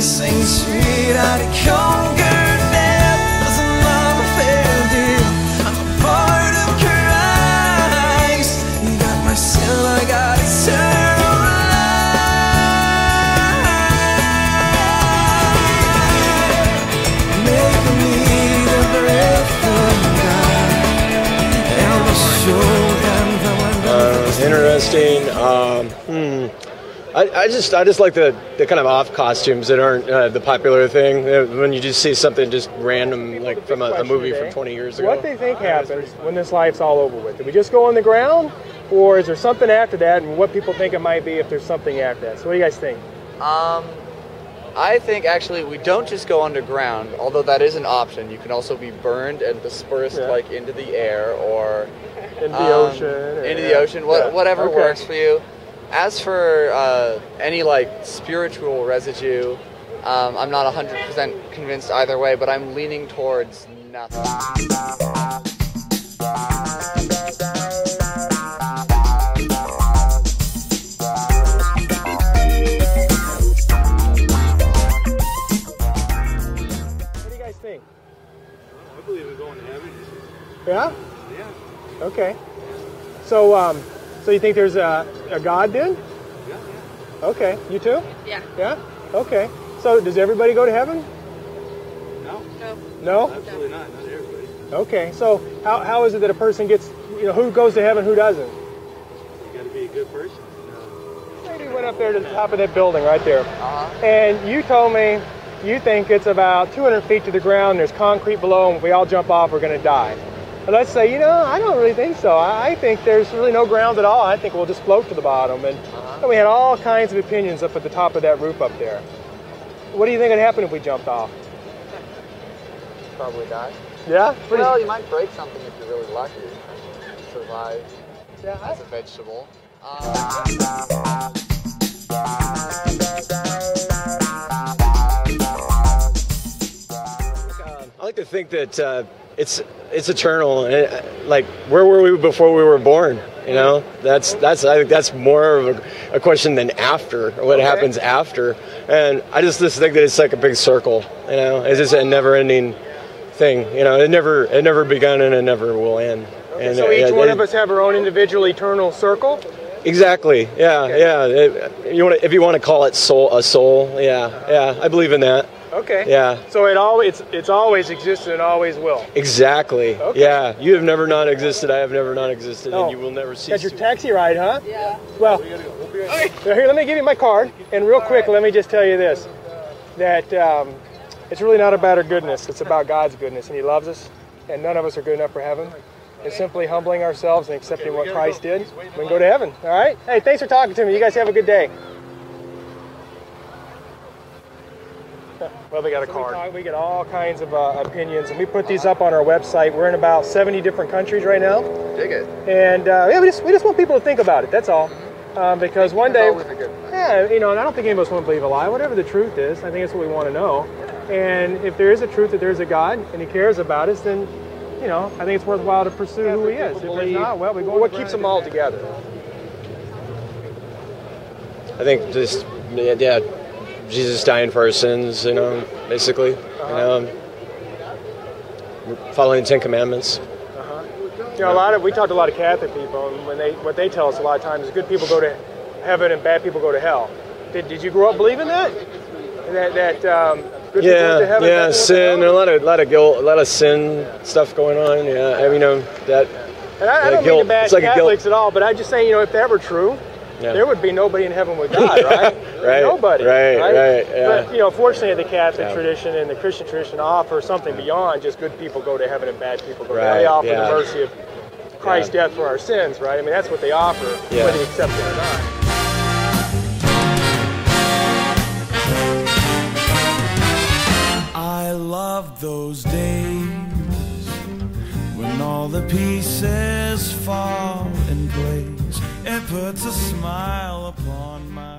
sing sweet, I'd conquer death. Doesn't matter if I did. I'm a part of Christ. You got my sin, I got eternal life. Make me the breath of God, and the soul and the Interesting. I just like the kind of off costumes that aren't the popular thing. When you just see something just random, like from a movie from 20 years ago. What do you think happens when this life's all over with? Do we just go on the ground, or is there something after that? And what people think it might be if there's something after that. So what do you guys think? I think actually we don't just go underground, although that is an option. You can also be burned and dispersed like into the air or into the ocean. Into the ocean, whatever works for you. As for any like spiritual residue, I'm not 100% convinced either way, but I'm leaning towards nothing. Think? I believe in going to heaven. Yeah? Yeah. Okay. So, so you think there's a God then? Yeah. Okay. You too? Yeah. Yeah? Okay. So does everybody go to heaven? No. No. No? Absolutely not. Not everybody. Okay. So how is it that a person gets, who goes to heaven, who doesn't? You got to be a good person. Maybe went up there to the top of that building right there. And you told me you think it's about 200 feet to the ground, there's concrete below, and if we all jump off, we're going to die. But let's say, I don't really think so. I think there's really no ground at all. I think we'll just float to the bottom. And we had all kinds of opinions up at the top of that roof up there. What do you think would happen if we jumped off? Probably die. Yeah? Well, you might break something if you're really lucky. Survive as a vegetable. I like to think that it's eternal. Like, where were we before we were born? I think that's more of a question than after, or what happens after. And I just think that it's like a big circle. It's just a never-ending thing. It never begun and it never will end. Okay, and so each one of us have our own individual eternal circle. Exactly. Yeah. Okay. Yeah. If you want to call it a soul. Yeah. I believe in that. Okay. Yeah. So it's always existed and always will. Exactly. Okay. Yeah. You have never not existed. I have never not existed, and you will never cease. That's your taxi ride, huh? Yeah. Well, here, let me give you my card, and real quick, let me just tell you this: that it's really not about our goodness; it's about God's goodness, and He loves us, and none of us are good enough for heaven. And simply humbling ourselves and accepting what Christ did, we can go to heaven. All right? Hey, thanks for talking to me. You guys have a good day. Well, they got a card. We get all kinds of opinions, and we put these up on our website. We're in about 70 different countries right now. Dig it. And we just want people to think about it. That's all. Because one day, and I don't think any of us want to believe a lie. Whatever the truth is, I think that's what we want to know. And if there is a truth that there's a God and He cares about us, then I think it's worthwhile to pursue who He is. If there's not, well, we go. What keeps them all together? I think just Jesus dying for our sins, basically, following the 10 Commandments. We talked to a lot of Catholic people, and what they tell us a lot of times is good people go to heaven and bad people go to hell. Did you grow up believing that? That good people go to heaven? Yeah, sin, a lot of guilt, a lot of sin stuff going on. Yeah, that. And I don't mean to bash Catholics at all, but I'm just saying, if that were true, there would be nobody in heaven with God, right? Right. Nobody. Right. Yeah. But fortunately, the Catholic tradition and the Christian tradition offer something beyond just good people go to heaven and bad people go to hell. They offer the mercy of Christ's death for our sins, right? I mean, that's what they offer, whether you accept it or not. I love those days when all the pieces fall in place. It puts a smile upon my